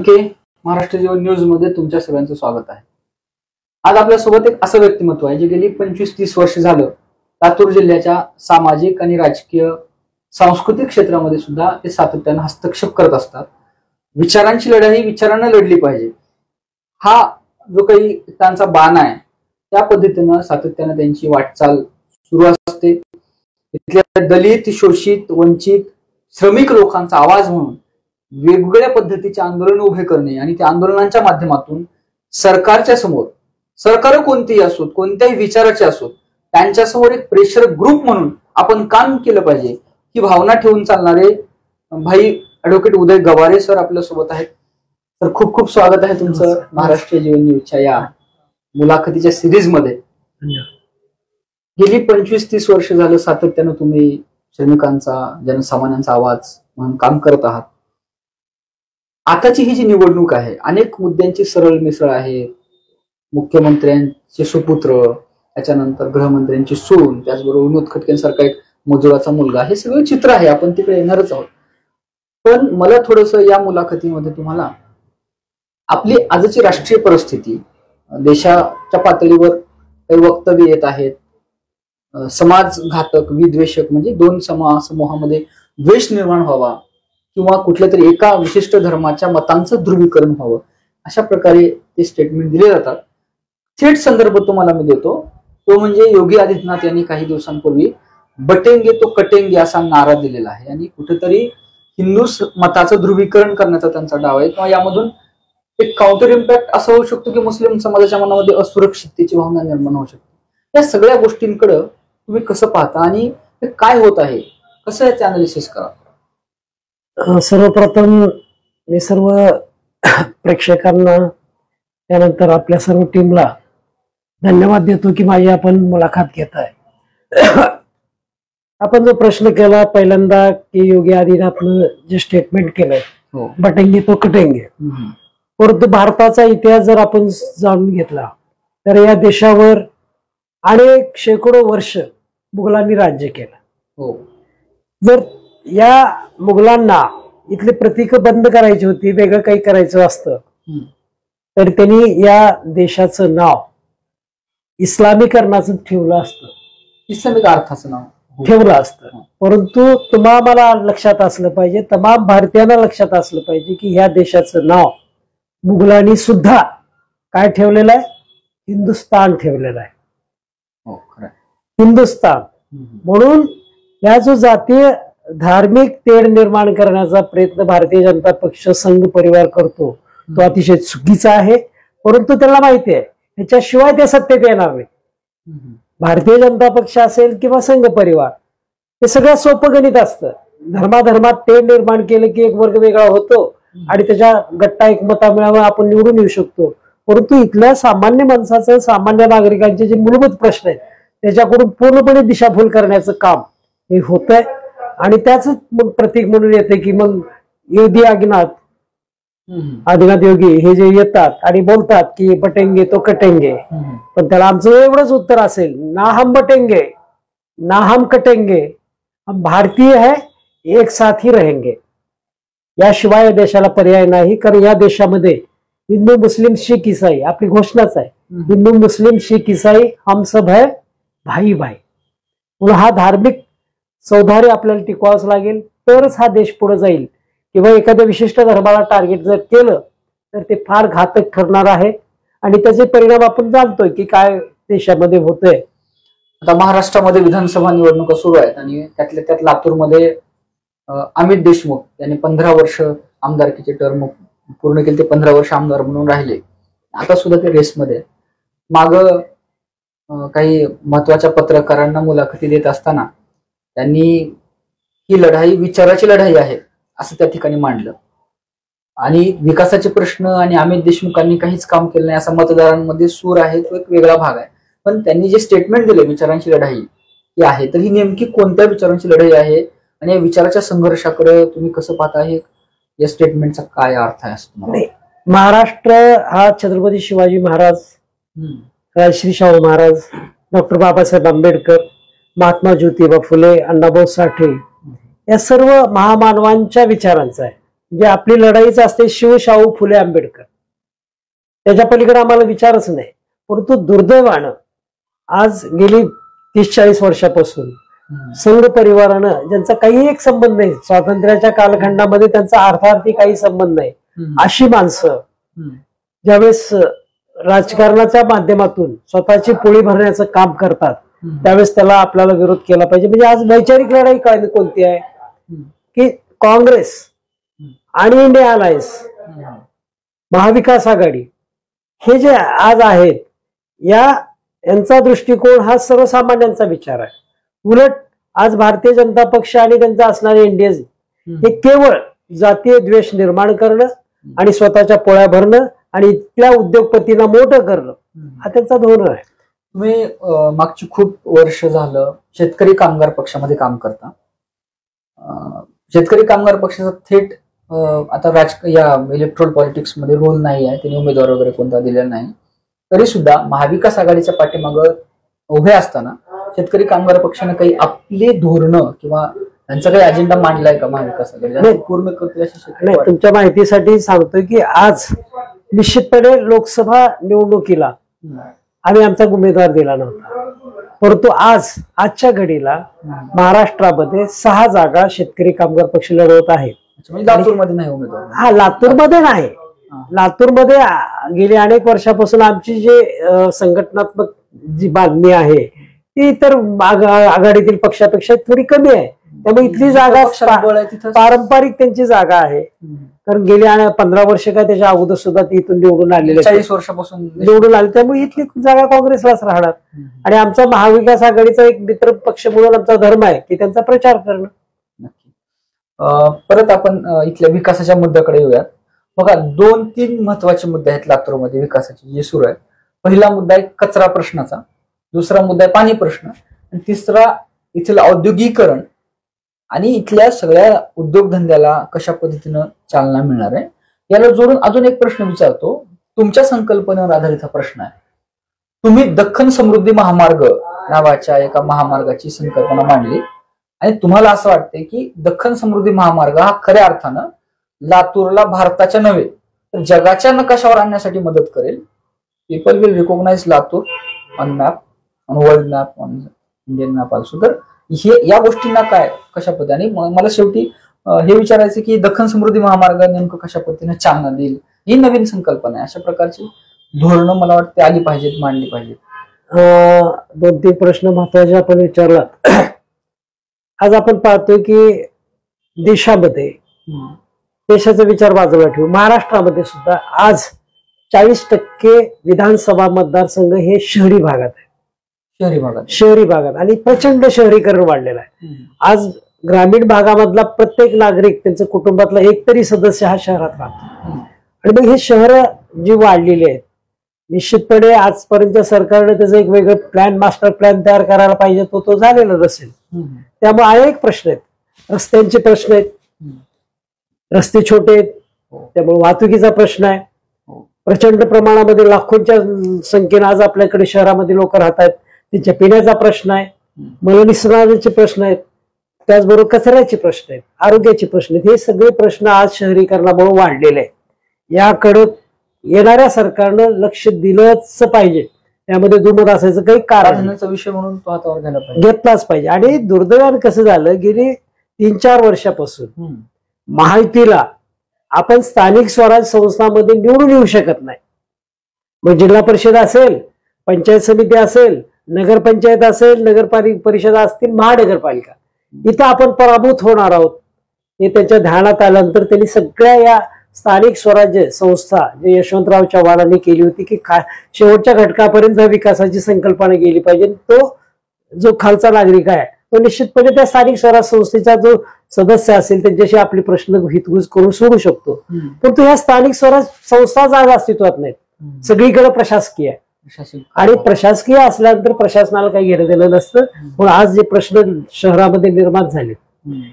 महाराष्ट्र जीवन news मध्ये तुमच्या सगळ्यांचं स्वागत आहे। आज आपल्यासोबत एक असं व्यक्तिमत्व आहे जे गेली 25-30 वर्ष झालं लातूर जिल्ह्याच्या सामाजिक आणि राजकीय सांस्कृतिक क्षेत्रामध्ये सुद्धा ते सातत्याने हस्तक्षेप करत असतात। विचारांची लढाई विचारांना लढली पाहिजे हा जो काही त्यांचा बाण आहे त्या पद्धतीनं सातत्याने त्यांची वाटचाल सुरू असते। इथल्या दलित, शोषित, वंचित, श्रमिक लोकांचा आवाज म्हणून वेगवेगळ्या पद्धतीचे आंदोलन उभे करणे आणि त्या आंदोलनांच्या माध्यमातून सरकारच्या समोर, सरकार कोणतीही असोत, कोणत्याही विचाराचे असोत, त्यांच्यासमोर एक प्रेशर ग्रुप म्हणून आपण काम केलं पाहिजे ही भावना ठेवून चालणारे भाई ॲडव्होकेट उदय गवारे सर आपल्या सोबत आहेत। तर खूप खूप स्वागत आहे तुमचं महाराष्ट्र जीवन न्यूजच्या या मुलाखतीच्या सिरीज मध्ये। गेली 25-30 वर्ष झालं सातत्यानं तुम्ही श्रमिकांचा, जनसामान्यांचा आवाज म्हणून काम करत आहात। आताची ही जी निवडणूक आहे अनेक मुद्द्यांची सरळ मिसळ आहे। मुख्यमंत्र्यांचे सुपुत्र, त्याच्यानंतर गृहमंत्र्यांची सून, त्याचबरोबर विनोद खटकेंसारखा एक मजुराचा मुलगा, हे सगळं चित्र आहे, आपण तिकडे येणारच आहोत। पण मला थोडस या मुलाखतीमध्ये तुम्हाला आपली आजची राष्ट्रीय परिस्थिती, देशाच्या पातळीवर काही वक्तव्य येत आहेत, समाजघातक, विद्वेषक, म्हणजे दोन समूहामध्ये द्वेष निर्माण व्हावा किंवा कुठल्या तरी एका विशिष्ट धर्माच्या मतांचं ध्रुवीकरण व्हावं, अशा प्रकारे ते स्टेटमेंट दिले जातात। थेट संदर्भ तुम्हाला मी देतो, तो म्हणजे योगी आदित्यनाथ यांनी काही दिवसांपूर्वी बटेंगे तो कटेंगे असा नारा दिलेला आहे आणि कुठेतरी हिंदू मताचं ध्रुवीकरण करण्याचा त्यांचा डाव आहे किंवा यामधून एक काउंटर इम्पॅक्ट असं होऊ शकतो की मुस्लिम समाजाच्या मनामध्ये असुरक्षिततेची भावना निर्माण होऊ शकते। या सगळ्या गोष्टींकडे तुम्ही कसं पाहता आणि हे काय होत आहे, कसं याचे अनालिसिस करा? सर्वप्रथम मी सर्व प्रेक्षकांना, त्यानंतर आपल्या सर्व टीमला धन्यवाद देतो की माझी आपण मुलाखत घेत आहे। आपण जो प्रश्न केला पहिल्यांदा की योगी आदित्यनाथनं जे स्टेटमेंट केलंय, बटेंगे तो कटेंगे, परंतु भारताचा इतिहास जर आपण जाणून घेतला तर या देशावर अनेक शेकडो वर्ष मुघलांनी राज्य केलं। जर या मुघलांना इथले प्रतीक बंद करायची होती, वेगळं काही करायचं असतं तर त्यांनी या देशाचं नाव इस्लामीकरणाचं ठेवलं असतं, इस्लामिक अर्थाचं नाव ठेवलं असतं। परंतु तुम्हाला लक्षात असलं पाहिजे, तमाम भारतीयांना लक्षात असलं पाहिजे की ह्या देशाचं नाव मुघलांनी सुद्धा काय ठेवलेलं आहे, हिंदुस्तान ठेवलेलं आहे, हिंदुस्तान। म्हणून या जो जातीय धार्मिक तेढ निर्माण करण्याचा प्रयत्न भारतीय जनता पक्ष, संघ परिवार करतो तो अतिशय चुकीचा आहे। परंतु त्याला माहिती आहे ह्याच्याशिवाय ते सत्तेत येणार नाही। भारतीय जनता पक्ष असेल किंवा संघ परिवार, हे सगळ्यात सोपं गणित असतं। धर्माधर्मात तेढ निर्माण केलं की एक वर्ग वेगळा होतो आणि त्याच्या गट्टा एकमतामुळे आपण निवडून येऊ शकतो। परंतु इथल्या सामान्य माणसाचं, सामान्य नागरिकांचे जे मूलभूत प्रश्न आहेत त्याच्याकडून पूर्णपणे दिशाभूल करण्याचं काम हे होत आहे आणि त्याच प्रतीक म्हणून येते की मग योगी आदित्यनाथ योगी हे जे येतात आणि बोलतात की बटेंगे तो कटेंगे, पण त्याला आमचं एवढंच उत्तर असेल, ना हम बटेंगे ना हम कटेंगे, हम भारतीय है, एक साथ ही रहेंगे। याशिवाय या देशाला पर्याय नाही, कारण या देशामध्ये हिंदू, मुस्लिम, शीख, ईसाई आपली घोषणाच आहे, हिंदू, मुस्लिम, शीख, ईसाई हम सब है भाई भाई। म्हणून हा धार्मिक सौहार्द आपल्याला टिकवावंच लागेल, तरच हा देश पुढे जाईल। किंवा एखाद्या विशिष्ट धर्माला टार्गेट जर केलं तर ते फार घातक ठरणार आहे आणि त्याचे परिणाम आपण जाणतोय की काय देशामध्ये होतंय। आता महाराष्ट्रामध्ये विधानसभा निवडणुका सुरू आहेत आणि त्यातल्या त्यात लातूरमध्ये अमित देशमुख यांनी 15 वर्ष आमदारकीचे टर्म पूर्ण केले, ते 15 वर्ष आमदार म्हणून राहिले, आता सुद्धा ते रेसमध्ये। माग काही महत्वाच्या पत्रकारांना मुलाखती देत असताना त्यांनी ही लढाई विचाराची लढाई आहे असं त्या ठिकाणी मांडलं आणि विकासाचे प्रश्न आणि अमित देशमुखांनी काहीच काम केलं नाही असा मतदारांमध्ये सूर आहे, तो एक वेगळा भाग आहे। पण त्यांनी जे स्टेटमेंट दिले विचारांची लढाई ही आहे, तर ही नेमकी कोणत्या विचारांची लढाई आहे आणि या विचाराच्या संघर्षाकडे तुम्ही कसं पाहता, हे या स्टेटमेंटचा काय अर्थ आहे असं तुम्हाला? महाराष्ट्र हा छत्रपती शिवाजी महाराज, राजश्री शाहू महाराज, डॉक्टर बाबासाहेब आंबेडकर, महात्मा ज्योतिबा फुले, अण्णाभाऊ साठे या सर्व महामानवांच्या विचारांचा आहे। जे आपली लढाईच असते शिव शाहू फुले आंबेडकर, त्याच्या पलीकडे आम्हाला विचारच नाही. परंतु दुर्दैवानं आज गेली 30-40 वर्षापासून संघ परिवारानं, ज्यांचा काही एक संबंध नाही, स्वातंत्र्याच्या कालखंडामध्ये त्यांचा अर्थार्थी काही संबंध नाही, अशी माणसं ज्यावेळेस राजकारणाच्या माध्यमातून स्वतःची पोळी भरण्याचं काम करतात, त्यावेळेस त्याला आपल्याला विरोध केला पाहिजे. म्हणजे आज वैचारिक लढाई काय कोणती आहे की काँग्रेस आणि इंडिया अलायन्स, महाविकास आघाडी, हे जे आज आहेत, यांचा दृष्टिकोन हा सर्वसामान्यांचा विचार आहे. उलट आज भारतीय जनता पक्ष आणि त्यांचा असणारे एनडीए हे केवळ जातीय द्वेष निर्माण करणं आणि स्वतःच्या पोळ्या भरणं आणि इथल्या उद्योगपतींना मोठं करणं, हा त्यांचा धोरण आहे. तुम्ही मागची खूप वर्ष झालं शेतकरी कामगार पक्षामध्ये काम करता. शेतकरी कामगार पक्षाचा थेट आता या इलेक्ट्रोल पॉलिटिक्स मध्ये रोल नाही आहे, त्यांनी उमेदवार वगैरे कोणता दिलेला नाही. तरी सुद्धा महाविकास आघाडीच्या पाठीमागं उभे असताना शेतकरी कामगार पक्षाने काही आपली धोरणं किंवा त्यांचा काही अजेंडा मांडलाय का महाविकास आघाडी पूर्ण करतील अशी? नाही, तुमच्या माहितीसाठी सांगतोय की आज निश्चितपणे लोकसभा निवडणुकीला आम्ही आमचा उमेदवार दिला नव्हता, परंतु आजच्या घडीला महाराष्ट्रामध्ये 6 जागा शेतकरी कामगार पक्ष लढवत आहे. लातूरमध्ये नाही उमेदवार? हा, लातूरमध्ये नाही. लातूरमध्ये गेली अनेक वर्षापासून आमची जे संघटनात्मक जी बांधणी आहे ती इतर आघाडीतील पक्षापेक्षा थोडी कमी आहे. त्यामुळे इथली जागा पारंपरिक त्यांची जागा आहे. कारण गेली 15 वर्ष काय त्याच्या अगोदर सुद्धा ती इथून निवडून आलेली, 40 वर्षापासून निवडून आले, त्यामुळे इथली जागा काँग्रेसलाच राहणार. आणि आमचा महाविकास आघाडीचा एक मित्र पक्ष म्हणून आमचा धर्म आहे की त्यांचा प्रचार करणं. परत आपण इथल्या विकासाच्या मुद्द्याकडे येऊयात. बघा, 2-3 महत्वाचे मुद्दे आहेत लातूरमध्ये विकासाचे जे सुरू आहेत. पहिला मुद्दा आहे कचरा प्रश्नाचा, दुसरा मुद्दा आहे पाणी प्रश्न, आणि तिसरा इथलं औद्योगिकरण आणि इथल्या सगळ्या उद्योगधंद्याला कशा पद्धतीनं चालना मिळणार आहे. याला जोडून अजून एक प्रश्न विचारतो. तुमच्या संकल्पनेवर आधारित हा प्रश्न आहे. तुम्ही दख्खन समृद्धी महामार्ग नावाच्या एका महामार्गाची संकल्पना मांडली आणि तुम्हाला असं वाटतंय की दख्खन समृद्धी महामार्ग हा खऱ्या अर्थानं लातूरला भारताच्या नव्हे तर जगाच्या नकाशावर आणण्यासाठी मदत करेल. People will recognise Latur on map, on world map, on Indian map also. तर या गोष्टींना काय, कशा पद्धतीने, मला शेवटी हे विचारायचं की दख्खन समृद्धी महामार्ग नेमकं कशा पद्धतीने चालना देईल, ही नवीन संकल्पना आहे. अशा प्रकारची धोरणं मला वाटते आली पाहिजेत, मांडली पाहिजेत. 2-3 प्रश्न महत्वाचे आपण विचारलात. आज आपण पाहतोय की देशाचा विचार बाजूला ठेवू, महाराष्ट्रामध्ये सुद्धा आज 40% विधानसभा मतदारसंघ हे शहरी भागात आहे. शहरी भागात आणि प्रचंड शहरीकरण वाढलेलं आहे. आज ग्रामीण भागामधला प्रत्येक नागरिक त्यांच्या कुटुंबातला एक तरी सदस्य हा शहरात राहतो. आणि मग हे शहर जी वाढलेली आहेत, निश्चितपणे आजपर्यंत सरकारने त्याचं एक वेगळं प्लॅन, मास्टर प्लॅन तयार करायला पाहिजे, तो झालेला नसेल. त्यामुळे अनेक प्रश्न आहेत. रस्त्यांचे प्रश्न आहेत, रस्ते छोटे आहेत, त्यामुळे वाहतुकीचा प्रश्न आहे. प्रचंड प्रमाणामध्ये लाखोंच्या संख्येने आज आपल्याकडे शहरामध्ये लोक राहत आहेत. त्यांच्या पिण्याचा प्रश्न आहे, मलनिस्सरणाचे प्रश्न आहेत, त्याचबरोबर कचऱ्याचे प्रश्न आहेत, आरोग्याचे प्रश्न आहेत. हे सगळे प्रश्न आज शहरीकरणामुळे वाढलेले आहेत. याकडे येणाऱ्या सरकारनं लक्ष दिलंच पाहिजे. त्यामध्ये दुमत असायचं काही कारण विषय म्हणून तो हातावर घेतलाच पाहिजे. आणि दुर्दैवाने कसं झालं, गेली 3-4 वर्षापासून महायुतीला आपण स्थानिक स्वराज्य संस्थांमध्ये निवडून येऊ शकत नाही. मग जिल्हा परिषद असेल, पंचायत समिती असेल, नगरपंचायत असेल, परिषद असतील, महानगरपालिका, इथं आपण पराभूत होणार आहोत. हे त्यांच्या ध्यानात आल्यानंतर त्यांनी सगळ्या या स्थानिक स्वराज्य संस्था जे यशवंतराव चव्हाणांनी केली होती की शेवटच्या घटकापर्यंत विकासाची संकल्पना गेली पाहिजे, तो जो खालचा नागरिक आहे तो निश्चितपणे त्या स्थानिक स्वराज्य संस्थेचा जो सदस्य असेल त्यांच्याशी आपले प्रश्न हितगुज करून सोडू शकतो. परंतु ह्या स्थानिक स्वराज्य संस्था आज अस्तित्वात नाहीत. सगळीकडे प्रशासकीय आहे आणि प्रशासकीय असल्यानंतर प्रशासनाला काही घेणं देणं नसतं. पण आज जे प्रश्न शहरामध्ये निर्माण झाले,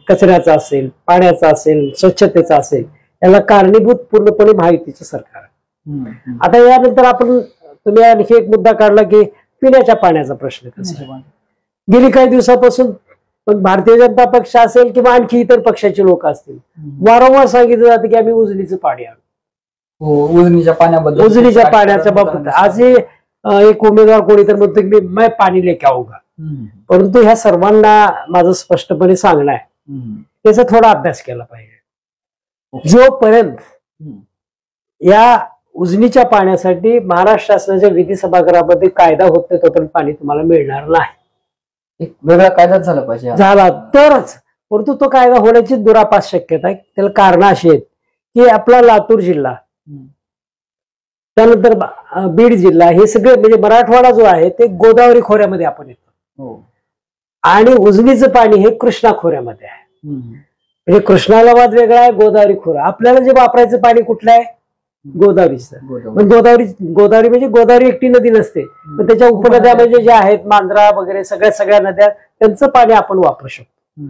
कचऱ्याचा असेल, पाण्याचा असेल, स्वच्छतेचा असेल, याला कारणीभूत पूर्णपणे महायुतीचं सरकार आहे. आता यानंतर तुम्ही आणखी एक मुद्दा काढला की पिण्याच्या पाण्याचा प्रश्न कसा. गेली काही दिवसापासून पण भारतीय जनता पक्ष असेल किंवा आणखी इतर पक्षाचे लोक असतील, वारंवार सांगितलं जातं की आम्ही उजनीचं पाणी आणू. उजनीच्या पाण्याबद्दल, उजनीच्या पाण्याच्या बाबतीत आजही एक उमेदवार कोणी तर म्हणतो की मैं पाणी लेके आऊंगा. परंतु ह्या सर्वांना माझं स्पष्टपणे सांगणं आहे, त्याचा थोडा अभ्यास केला पाहिजे. जोपर्यंत या उजनीच्या पाण्यासाठी महाराष्ट्र शासनाच्या विधी सभागृहामध्ये कायदा होत नाही तोपर्यंत पाणी तुम्हाला मिळणार नाही. एक वेगळा कायदा झाला पाहिजे, झाला तरच. परंतु तो कायदा होण्याची दुरापास शक्यता आहे. त्याला कारण अशी आहेत की आपला लातूर जिल्हा, त्यानंतर बीड जिल्हा, हे सगळे म्हणजे मराठवाडा जो आहे ते गोदावरी खोऱ्यामध्ये आपण येतो, आणि उजनीचं पाणी हे कृष्णा खोऱ्यामध्ये आहे. म्हणजे कृष्णाला वाद वेगळा आहे, गोदावरी खोरा. आपल्याला जे वापरायचं पाणी कुठलं आहे? गोदावरीचं. गोदावरी म्हणजे गोदावरी एकटी नदी नसते, पण त्याच्या उपनद्या म्हणजे ज्या आहेत, मांजरा वगैरे सगळ्या नद्या, त्यांचं पाणी आपण वापरू शकतो.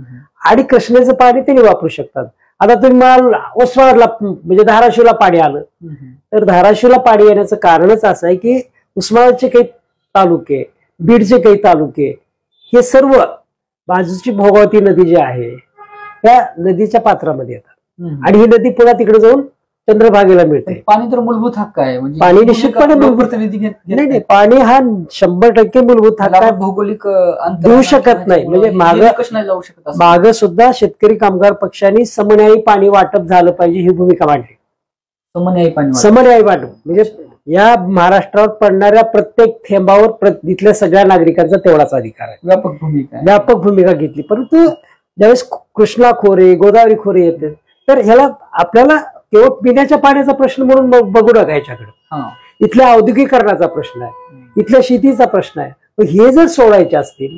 आणि कृष्णेचं पाणी त्यांनी वापरू शकतात. आता तुम्ही मला उस्मानाबादला म्हणजे धाराशिवला पाणी आलं, तर धाराशिवला पाणी येण्याचं कारणच असं आहे की उस्मानाबादचे काही तालुके, बीडचे काही तालुके, हे सर्व बाजूची भोगावती नदी जी आहे त्या नदीच्या पात्रामध्ये येतात, आणि ही नदी पुन्हा तिकडे जाऊन चंद्रभागेला मिळते. पाणी तर मूलभूत हक्क आहे, म्हणजे पाणी निश्चितपणे मूलभूत नाही, पाणी हा 100% मूलभूत हक्क आहे. भौगोलिक देऊ शकत नाही. म्हणजे मागं सुद्धा शेतकरी कामगार पक्षांनी समन्यायी पाणी वाटप झालं पाहिजे ही भूमिका मांडली. समन्यायी वाटप म्हणजे या महाराष्ट्रावर पडणाऱ्या प्रत्येक थेंबावर इथल्या सगळ्या नागरिकांचा तेवढाच अधिकार आहे. व्यापक भूमिका घेतली. परंतु ज्यावेळेस कृष्णा खोरे, गोदावरी खोरे येते, तर ह्याला आपल्याला केवळ पिण्याच्या पाण्याचा प्रश्न म्हणून बघू नका. याच्याकडे इथल्या औद्योगिकरणाचा प्रश्न आहे, इथल्या शेतीचा प्रश्न आहे. हे जर सोडायचे असतील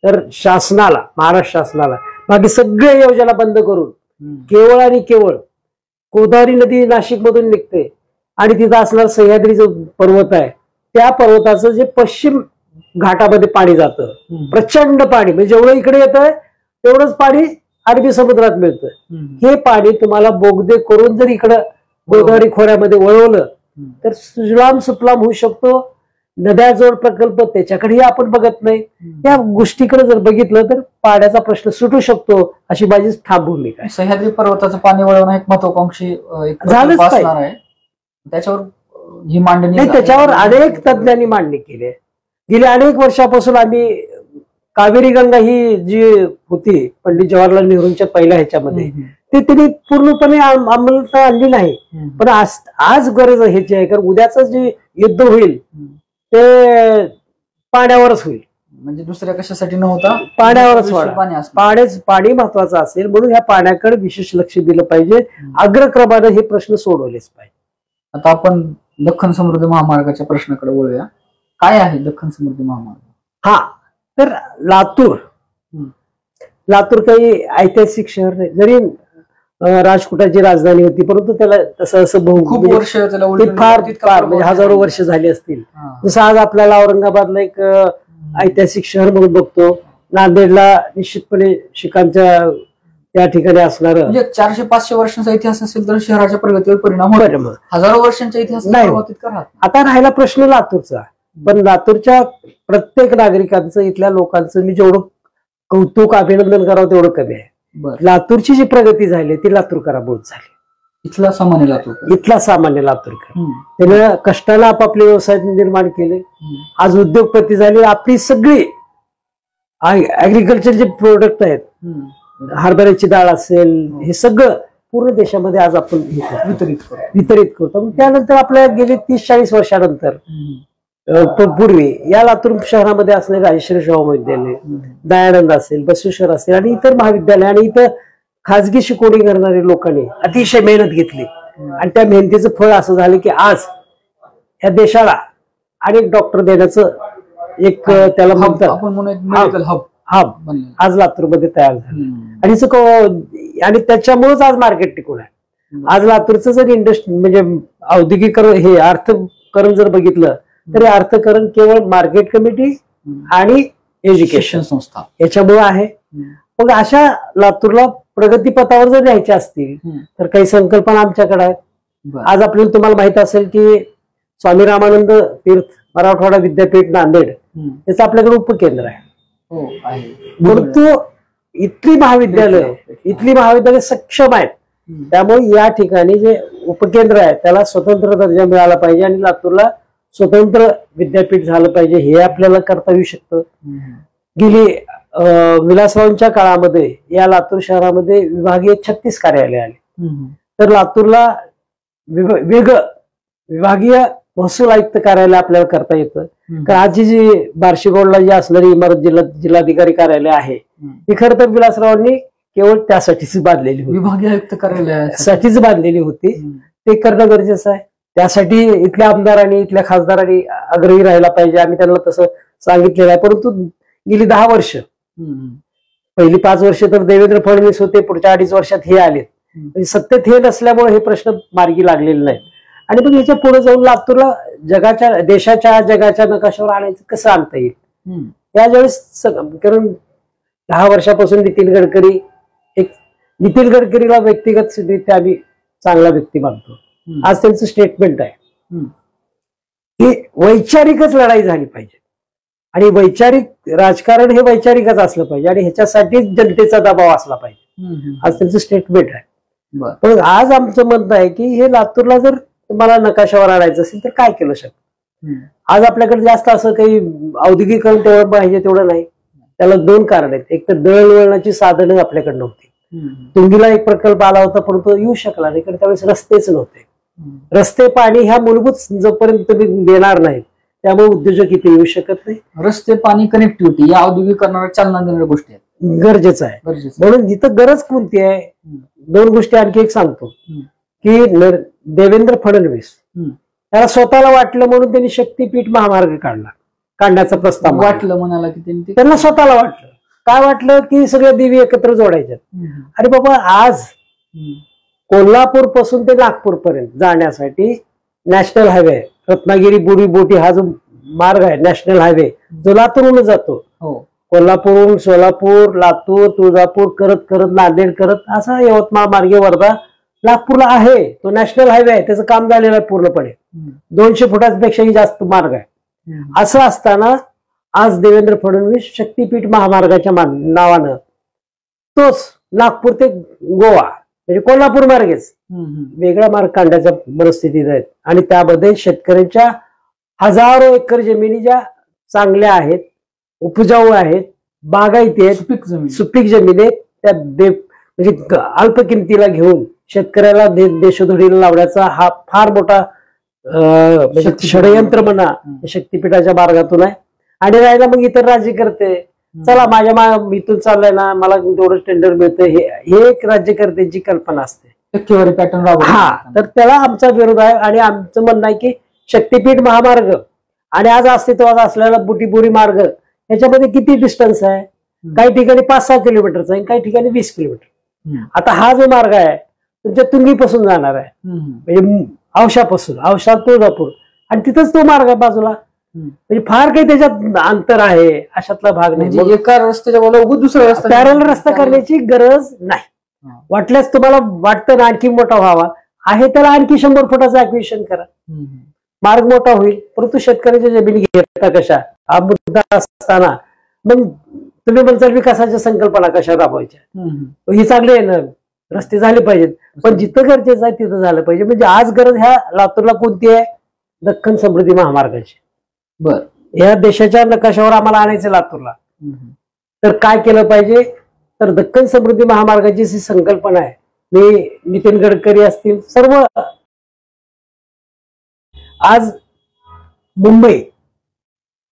तर शासनाला, महाराष्ट्र शासनाला बाकी सगळे योजना बंद करून केवळ आणि केवळ गोदावरी नदी नाशिक मधून निघते आणि तिथं असणारा सह्याद्री जो पर्वत आहे, त्या पर्वताचं जे पश्चिम घाटामध्ये पाणी जातं, प्रचंड पाणी, म्हणजे जेवढं इकडे येतंय तेवढंच पाणी अरबी समुद्रात मिळतं. हे पाणी तुम्हाला बोगदे करून जर इकडं गोदावरी खोऱ्यामध्ये वळवलं तर सुजलाम सुफलाम होऊ शकतो. नद्या जोड प्रकल्प त्याच्याकडेही आपण बघत नाही. या गोष्टीकडे जर बघितलं तर पाण्याचा प्रश्न सुटू शकतो, अशी माझी ठाम भूमिका आहे. सह्याद्री पर्वताचं पाणी वळवणं एक महत्वाकांक्षी झालंच पाहिजे. त्याच्यावर ही मांडणी नाही, त्याच्यावर अनेक तज्ञांनी मांडणी केली. गेल्या अनेक वर्षापासून आम्ही कावेरी गंगा ही जी होती पंडित जवाहरलाल नेहरूंच्या पहिल्या ह्याच्यामध्ये, ती त्यांनी पूर्णपणे अंमलात आणली नाही. पण आज गरज ह्याची आहे, कारण उद्याच जे युद्ध होईल ते पाण्यावरच होईल. म्हणजे दुसऱ्या कशासाठी नव्हता, पाण्यावरच. पाणी महत्वाचं असेल म्हणून ह्या पाण्याकडे विशेष लक्ष दिलं पाहिजे. अग्रक्रमानं हे प्रश्न सोडवलेच पाहिजे. आता आपण दख्खन समृद्धी महामार्गाच्या प्रश्नाकडे वळूया. काय आहे दख्खन समृद्धी महामार्ग? तर लातूर काही ऐतिहासिक शहर नाही. जरी राजकोटाची राजधानी होती, परंतु त्याला तसं खूप वर्ष फार म्हणजे हजारो वर्ष झाली असतील. जसं आज आपल्याला औरंगाबादला एक ऐतिहासिक शहर म्हणून बघतो, नांदेडला निश्चितपणे शिखांच्या त्या ठिकाणी असणार 400-500 वर्षांचा इतिहास असेल तर शहराच्या प्रगतीवर परिणाम होतो. हजारो वर्षांचा इतिहास नाही. आता राहिला प्रश्न लातूरचा. पण लातूरच्या प्रत्येक नागरिकांचं, इथल्या लोकांचं मी जेवढं कौतुक अभिनंदन करावं तेवढं कमी आहे. लातूरची जी प्रगती झाली ती लातूरकरांमुळे झाली. इथला सामान्य लातूरकर त्याने कष्टाला आपापले व्यवसाय निर्माण केले. आज उद्योगपती झाले. आपली सगळी ऍग्रिकल्चर जे प्रोडक्ट आहेत, हरभऱ्याची डाळ असेल, हे सगळं पूर्ण देशामध्ये आज आपण वितरित करतो. त्यानंतर आपल्या गेली 30-40 वर्षानंतर पूर्वी या लातूर शहरामध्ये असणारे राजश्री शाहू महाविद्यालय, दयानंद असेल, बसवेश्वर असेल आणि इतर महाविद्यालय आणि इथं खाजगी शिकवणी करणाऱ्या लोकांनी अतिशय मेहनत घेतली. आणि त्या मेहनतीचं फळ असं झालं की आज या देशाला अनेक डॉक्टर देण्याचं एक त्याला म्हणतात हब आज लातूरमध्ये तयार झालं. आणि त्याच्यामुळेच आज मार्केट टिकून आहे. आज लातूरचं जर इंडस्ट्री म्हणजे औद्योगिकरण, हे अर्थकरण जर बघितलं तरी अर्थकरण केवळ मार्केट कमिटी आणि एज्युकेशन संस्था याच्यामुळे आहे. मग अशा लातूरला प्रगतीपथावर जर न्यायच्या असतील तर काही संकल्पना आमच्याकडे आहेत. आज आपल्याला तुम्हाला माहित असेल की स्वामी रामानंद तीर्थ मराठवाडा विद्यापीठ नांदेड याचं आपल्याकडे उपकेंद्र आहे. परंतु इथली महाविद्यालय सक्षम आहेत. त्यामुळे या ठिकाणी जे उपकेंद्र आहे त्याला स्वतंत्र दर्जा मिळाला पाहिजे आणि लातूरला स्वतंत्र विद्यापीठ झालं पाहिजे, हे आपल्याला करता येऊ शकतं. गेली विलासरावांच्या काळामध्ये या लातूर शहरामध्ये विभागीय 36 कार्यालय आले. तर लातूरला विभागीय महसूल आयुक्त कार्यालय आपल्याला करता येतं. कारण आजची जी बार्शी रोडला जी असणारी इमारत जिल्हाधिकारी कार्यालय आहे ती खरं तर विलासरावांनी केवळ त्यासाठीच बांधलेली होती, विभागीय आयुक्त कार्यालयासाठीच बांधलेली होती. ते करणं गरजेचं आहे. त्यासाठी इथल्या आमदारांनी इथल्या खासदारांनी आग्रही राहायला पाहिजे. आम्ही त्यांना तसं सांगितलेलं आहे. परंतु गेली 10 वर्ष, पहिली 5 वर्ष तर देवेंद्र फडणवीस होते, पुढच्या 2.5 वर्षात हे आले. सत्तेत हे नसल्यामुळे हे प्रश्न मार्गी लागलेले नाहीत. आणि मग याच्या पुढे जाऊन लातूरला जगाच्या नकाशावर आणायचं कसं आणता येईल यावेळेस. कारण 10 वर्षापासून नितीन गडकरीला व्यक्तिगतरित्या आम्ही चांगला व्यक्ती मानतो. आज त्यांचं स्टेटमेंट आहे की वैचारिकच लढाई झाली पाहिजे आणि वैचारिक राजकारण हे वैचारिकच असलं पाहिजे आणि ह्याच्यासाठी जनतेचा दबाव असला पाहिजे. आज त्यांचं स्टेटमेंट आहे. पण आज आमचं म्हणणं आहे की हे लातूरला जर तुम्हाला नकाशावर आणायचं असेल तर काय केलं शकतं. आज आपल्याकडे जास्त असं काही औद्योगिकरण तेवढं पाहिजे तेवढं नाही. त्याला 2 कारण आहेत. एक तर दळणवळणाची साधनं आपल्याकडे नव्हती. तुंगीला एक प्रकल्प आला होता पण तो येऊ शकला नाही कारण त्यावेळेस रस्तेच नव्हते. रस्ते पाणी ह्या मूलभूत जोपर्यंत तुम्ही देणार नाहीत त्यामुळे उद्योजक इथे येऊ शकत नाही. रस्ते पाणी कनेक्टिव्हिटी या औद्योगिकरणाला चालना देणाऱ्या गोष्टी आहेत, गरजेचं आहे. म्हणून इथं गरज कोणती आहे, 2 गोष्टी आणखी एक सांगतो की देवेंद्र फडणवीस त्याला स्वतःला वाटलं म्हणून त्यांनी शक्तीपीठ महामार्ग काढण्याचा प्रस्ताव वाटलं म्हणाला की त्यांना स्वतःला वाटलं. काय वाटलं की सगळ्या देवी एकत्र जोडायच्यात. अरे बाबा, आज कोल्हापूर पासून ते नागपूर पर्यंत जाण्यासाठी नॅशनल हायवे, रत्नागिरी बुरी बोटी हा जो मार्ग आहे नॅशनल हायवे जो लातूरहून जातो, कोल्हापूरहून सोलापूर, लातूर, तुळजापूर करत करत नांदेड करत असा यवतमाळ मार्गे वर्धा नागपूरला आहे. तो नॅशनल हायवे आहे, त्याचं काम झालेलं आहे पूर्णपणे. 200 फुटांपेक्षाही जास्त मार्ग आहे. असं असताना आज देवेंद्र फडणवीस शक्तीपीठ महामार्गाच्या नावानं तोच नागपूर ते गोवा म्हणजे कोल्हापूर मार्गेच वेगळा मार्ग काढण्याच्या परिस्थितीत आहेत. आणि त्यामध्ये शेतकऱ्यांच्या हजारो एकर जमिनी ज्या चांगल्या आहेत, उपजाऊ आहेत, बागायती आहेत, सुपीक जमिनी आहेत, त्या म्हणजे अल्प किमतीला घेऊन शेतकऱ्याला देशोधडीला लावण्याचा हा फार मोठा षडयंत्र म्हणा शक्तीपीठाच्या मार्गातून आहे. आणि राहिला मग इतर राज्यकर्ते, चला माझ्या इथून चाललंय ना मला तेवढं टेंडर मिळतं, हे एक राज्यकर्त्यांची कल्पना असते, टक्केवारी पॅटर्न तर त्याला आमचा विरोध आहे. आणि आमचं म्हणणं आहे की शक्तीपीठ महामार्ग आणि आज अस्तित्वात असलेला बुटीबोरी मार्ग याच्यामध्ये किती डिस्टन्स आहे, काही ठिकाणी 5-6 किलोमीटरचा आहे, काही ठिकाणी 20 किलोमीटर. आता हा जो मार्ग आहे तुमच्या तुंगीपासून जाणार आहे, म्हणजे औषा तुळजापूर आणि तिथंच तो मार्ग बाजूला, म्हणजे फार काही त्याच्यात अंतर आहे अशातला भाग नाही. एका रस्त्याच्या बोला दुसरा रस्ता पॅरल रस्ता करण्याची गरज नाही. वाटल्यास तुम्हाला वाटतं ना आणखी मोठा व्हावा आहे त्याला आणखी 100 फुटाचं ऍक्विजिशन करा, मार्ग मोठा होईल. परंतु शेतकऱ्याच्या जमिनी घेता कशा हा मुद्दा असताना मग तुम्ही म्हणताल विकासाच्या संकल्पना कशा राबवायच्या, ही चांगली आहे ना, रस्ते झाले पाहिजेत पण जिथं गरजेचं आहे तिथं झालं पाहिजे. म्हणजे आज गरज ह्या लातूरला कोणती आहे, दख्खन समृद्धी महामार्गाची. या देशाच्या नकाशावर आम्हाला आणायचं लातूरला, तर काय केलं पाहिजे, तर दख्खन समृद्धी महामार्गाची जी संकल्पना आहे, मी नितीन गडकरी असतील सर्व, आज मुंबई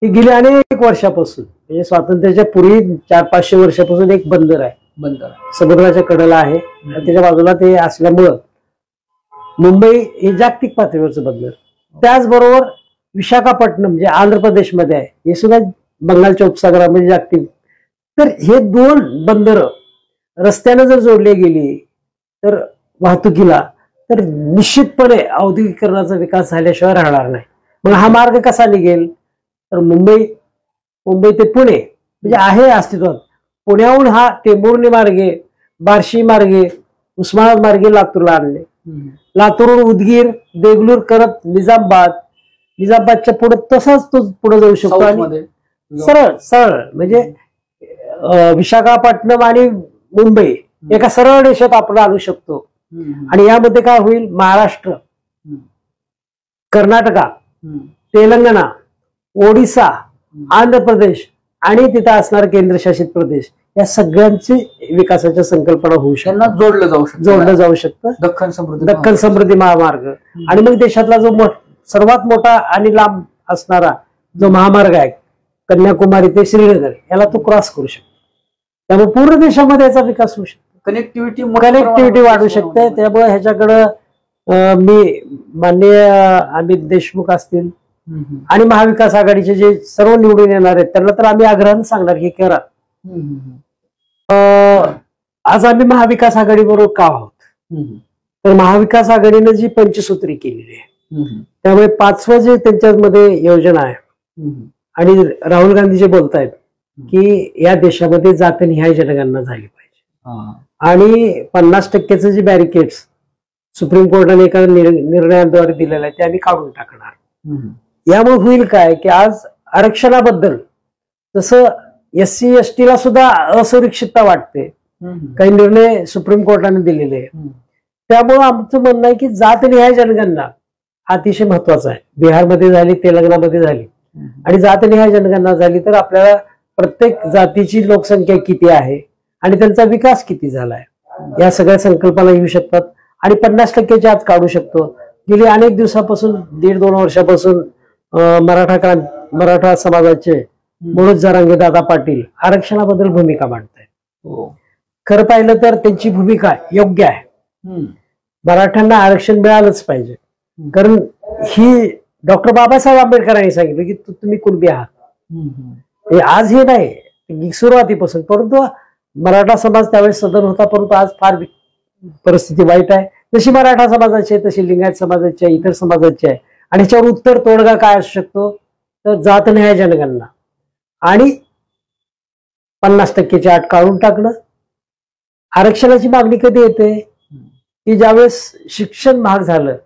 ही गेली अनेक वर्षापासून म्हणजे स्वातंत्र्याच्या पूर्वी 400-500 वर्षापासून एक बंदर आहे, समुद्राच्या कडेला आहे. त्याच्या बाजूला ते असल्यामुळं मुंबई हे जागतिक पातळीवरचं बंदर. त्याचबरोबर विशाखापट्टणम जे आंध्र प्रदेशमध्ये आहे हे सुद्धा बंगालच्या उपसागरामध्ये जागतिक. तर हे 2 बंदर रस्त्याने जर जोडले गेली तर वाहतुकीला, तर निश्चितपणे औद्योगिकरणाचा विकास झाल्याशिवाय राहणार नाही. मग हा मार्ग कसा निघेल, तर मुंबई ते पुणे म्हणजे आहे अस्तित्वात. पुण्याहून हा टेंभुर्णी मार्गे, बार्शी मार्गे, उस्मानाबाद मार्गे लातूरला आणले. लातूरहून उदगीर, देगलूर करत निजामाबादच्या पुढे तसाच तो पुढे जाऊ शकतो. आणि सरळ म्हणजे विशाखापट्टणम आणि मुंबई एका सरळ रेषेत आपण आणू शकतो. आणि यामध्ये काय होईल, महाराष्ट्र, कर्नाटका, तेलंगणा, ओडिसा, आंध्र प्रदेश आणि तिथं असणारा केंद्रशासित प्रदेश या सगळ्यांची विकासाच्या संकल्पना होऊ शकतात, जोडलं जाऊ शकतं दख्खन समृद्धी महामार्ग. आणि मग देशातला जो सर्वात मोठा आणि लांब असणारा जो महामार्ग आहे कन्याकुमारी ते श्रीनगर याला तो क्रॉस करू शकतो. त्यामुळे पूर्ण देशामध्ये याचा विकास होऊ शकतो, कनेक्टिव्हिटी वाढू शकते. त्यामुळे ह्याच्याकडं मी माननीय अमित देशमुख असतील आणि महाविकास आघाडीचे जे सर्व निवडून येणार आहेत त्यांना तर आम्ही आग्रहाने सांगणार की करा. आज आम्ही महाविकास आघाडीबरोबर का आहोत, तर महाविकास आघाडीने जी पंचसूत्री केलेली आहे त्यामुळे 5वं जे त्यांच्यामध्ये योजना आहे आणि राहुल गांधी जे बोलतायत की या देशामध्ये जातनिहाय जनगणना झाली पाहिजे आणि 50%चं जे बॅरिकेड्स सुप्रीम कोर्टाने एका निर्णयाद्वारे दिलेलं आहे ते आम्ही काढून टाकणार. यामुळे होईल काय की आज आरक्षणाबद्दल जसं SC ST ला सुद्धा असुरक्षितता वाटते, काही निर्णय सुप्रीम कोर्टाने दिलेले आहे. त्यामुळे आमचं म्हणणं आहे की जातनिहाय जनगणना अतिशय महत्वाचा आहे. बिहारमध्ये झाली, तेलंगणामध्ये झाली आणि जातनिहाय जनगणना झाली तर आपल्याला प्रत्येक जातीची लोकसंख्या किती आहे आणि त्यांचा विकास किती झालाय या सगळ्या संकल्पना येऊ शकतात. आणि 50%चे आज काढू शकतो. गेली अनेक दिवसापासून 1.5-2 वर्षापासून मराठा समाजाचे मनोज जरांगे दादा पाटील आरक्षणाबद्दल भूमिका मांडतायत. खरं पाहिलं तर त्यांची भूमिका योग्य आहे. मराठ्यांना आरक्षण मिळालंच पाहिजे, कारण ही डॉक्टर बाबासाहेब आंबेडकरांनी सांगितलं की तुम्ही कुणबी आहात. आज हे नाही सुरुवातीपासून, परंतु मराठा समाज त्यावेळेस सदन होता, परंतु आज फार परिस्थिती वाईट आहे. जशी मराठा समाजाची आहे तशी लिंगायत समाजाची आहे, इतर समाजाची आहे. आणि ह्याच्यावर उत्तर तोडगा काय असू शकतो तर जातनिहाय जनगणना आणि 50%ची अट काढून टाकणं. आरक्षणाची मागणी कधी येते की ज्यावेळेस शिक्षण महाग झालं,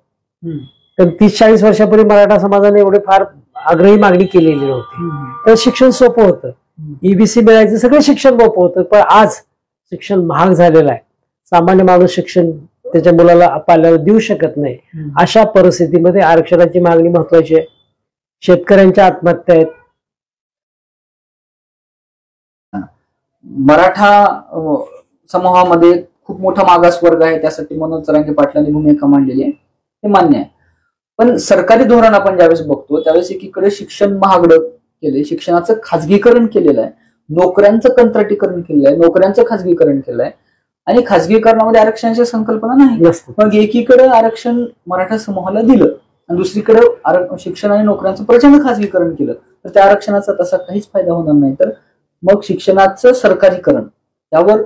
तर 30-40 वर्षापूर्वी मराठा समाजाने एवढे फार आग्रही मागणी केलेली नव्हती, तर शिक्षण सोपं होतं, EBC मिळायचं, सगळं शिक्षण सोपं होतं. पण आज शिक्षण महाग झालेलं आहे, सामान्य माणूस शिक्षण त्याच्या मुलाला पाल्याला देऊ शकत नाही. अशा परिस्थितीमध्ये आरक्षणाची मागणी महत्वाची आहे. शेतकऱ्यांच्या आत्महत्या आहेत. मराठा समूहामध्ये खूप मोठा मागास वर्ग आहे, त्यासाठी मनोज जरांगे पाटलांनी भूमिका मांडलेली आहे, हे मान्य आहे. पण सरकारी धोरण आपण ज्यावेळेस बघतो त्यावेळेस एकीकडे शिक्षण महागडं केलंय, शिक्षणाचं खाजगीकरण केलेलं आहे, नोकऱ्यांचं कंत्राटीकरण केलेलं आहे, नोकऱ्यांचं खाजगीकरण केलंय आणि खाजगीकरणामध्ये आरक्षणाची संकल्पना नाही. मग एकीकडे आरक्षण मराठा समूहाला दिलं आणि दुसरीकडे शिक्षण आणि नोकऱ्यांचं प्रचंड खाजगीकरण केलं, तर त्या आरक्षणाचा तसा काहीच फायदा होणार नाही. तर मग शिक्षणाचं सरकारीकरण त्यावर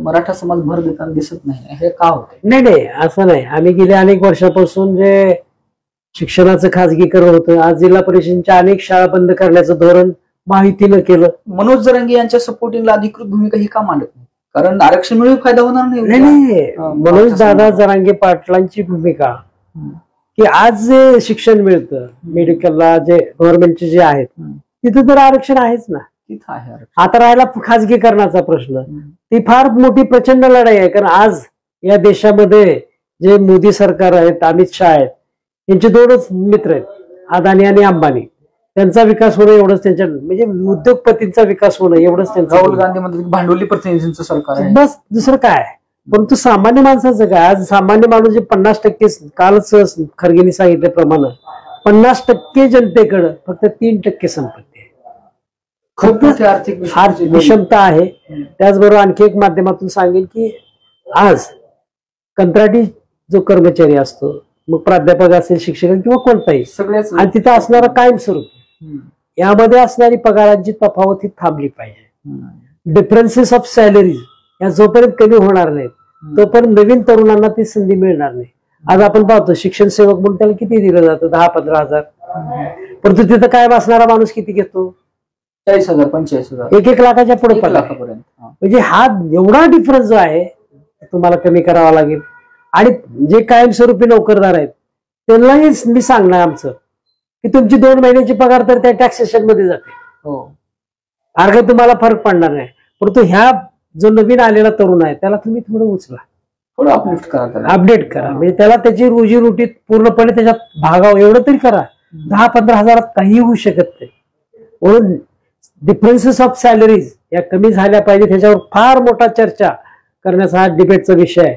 मराठा समाज भर देताना दिसत नाही, हे का होते? नाही, असं नाही. आम्ही गेल्या अनेक वर्षापासून जे शिक्षणाचं खाजगीकरण होतं, आज जिल्हा परिषदेच्या अनेक शाळा बंद करण्याचं धोरण माहितीनं केलं. मनोज जरांगे यांच्या सपोर्टिंगला अधिकृत भूमिका ही का मांडत नाही? कारण आरक्षण मिळून फायदा होणार नाही. मनोज दादा जरांगे पाटलांची भूमिका की आज जे शिक्षण मिळतं मेडिकलला, जे गव्हर्नमेंटचे जे आहेत तिथे तर आरक्षण आहेच ना, तिथं आहे. आता राहिला खाजगीकरणाचा प्रश्न, ती फार मोठी प्रचंड लढाई आहे. कारण आज या देशामध्ये जे मोदी सरकार आहेत, अमित शहा आहेत, यांचे 2च मित्र आहेत, अदानी आणि अंबानी. त्यांचा विकास होणं एवढंच त्यांच्या, म्हणजे उद्योगपतींचा विकास होणं एवढंच त्यांचं. राहुल गांधी मध्ये भांडवली प्रतिनिधींचं सरकार आहे, बस, दुसरं काय. परंतु सामान्य माणसाचं काय? आज सामान्य माणूस जे 50%, कालच खरगेंनी सांगितल्याप्रमाणे 50% जनतेकडे फक्त 3% संपत्ती आहे. खूप मोठी आर्थिक विषमता आहे. त्याचबरोबर आणखी एक माध्यमातून सांगेल की आज कंत्राटी जो कर्मचारी असतो, मग प्राध्यापक असेल, शिक्षक किंवा कोणताही, सगळ्याच, आणि तिथं असणारा कायमस्वरूपी, यामध्ये असणारी पगारांची तफावत ही थांबली पाहिजे. डिफरन्सेस ऑफ सॅलरीज या जोपर्यंत कमी होणार नाहीत तोपर्यंत नवीन तरुणांना ती संधी मिळणार नाही. आज आपण पाहतो शिक्षण सेवक म्हणून त्याला किती दिलं जातं? 10-15 हजार. परंतु तिथं काय बसणारा माणूस किती घेतो? 40,000, 45,000, 1-1 लाखाच्या पुढे लाखापर्यंत. म्हणजे हा एवढा डिफरन्स जो आहे तुम्हाला कमी करावा लागेल. आणि जे कायमस्वरूपी नोकरदार आहेत त्यांनाही मी सांगणार आमचं की तुमची 2 महिन्याची पगार तर त्या टॅक्सेशन मध्ये जाते, हो, अर्घ तुम्हाला फरक पडणार नाही. परंतु ह्या जो नवीन आलेला तरुण आहे त्याला तुम्ही थोडं उचला, थोडं अपलिफ्ट करा त्याला, अपडेट करा, म्हणजे त्याला त्याची रोजीरोटी पूर्णपणे त्याच्यात भागावं एवढं तरी करा. 10-15 हजारात काही होऊ शकत नाही. म्हणून डिफरन्सेस ऑफ सॅलरीज या कमी झाल्या पाहिजे, त्याच्यावर फार मोठा चर्चा करण्याचा हा डिबेटचा विषय आहे.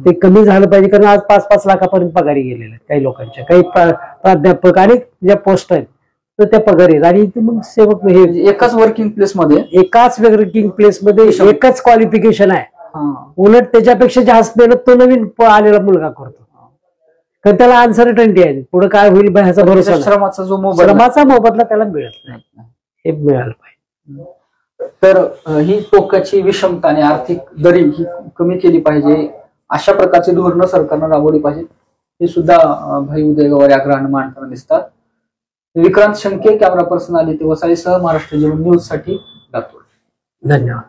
ते कमी झालं पाहिजे, कारण आज 5-5 लाखापर्यंत पगारी गेलेले आहेत काही लोकांच्या, काही प्राध्यापक आणि ज्या पोस्ट आहेत तर त्या पगारी आहेत. आणि मग सेवक हे एकाच वर्किंग प्लेसमध्ये एकच क्वालिफिकेशन आहे, उलट त्याच्यापेक्षा जास्त मेहनत तो नवीन आलेला मुलगा करतो, कारण त्याला अनसर्टन्टी आहे पुढे काय होईल ह्याचा भरोसा. श्रमाचा मोबदला त्याला मिळत नाही, हे मिळालं पाहिजे. तर ही टोकाची विषमता आणि आर्थिक दरी ही कमी केली पाहिजे, अशा प्रकारची धोरणं सरकारनं राबवली पाहिजे, हे सुद्धा भाई उदय गवार या आग्रहानं मांडताना दिसतात. विक्रांत शंके, कॅमेरा पर्सन आदित्य वसाळीसह महाराष्ट्र जीवन न्यूज साठी लातूर. धन्यवाद.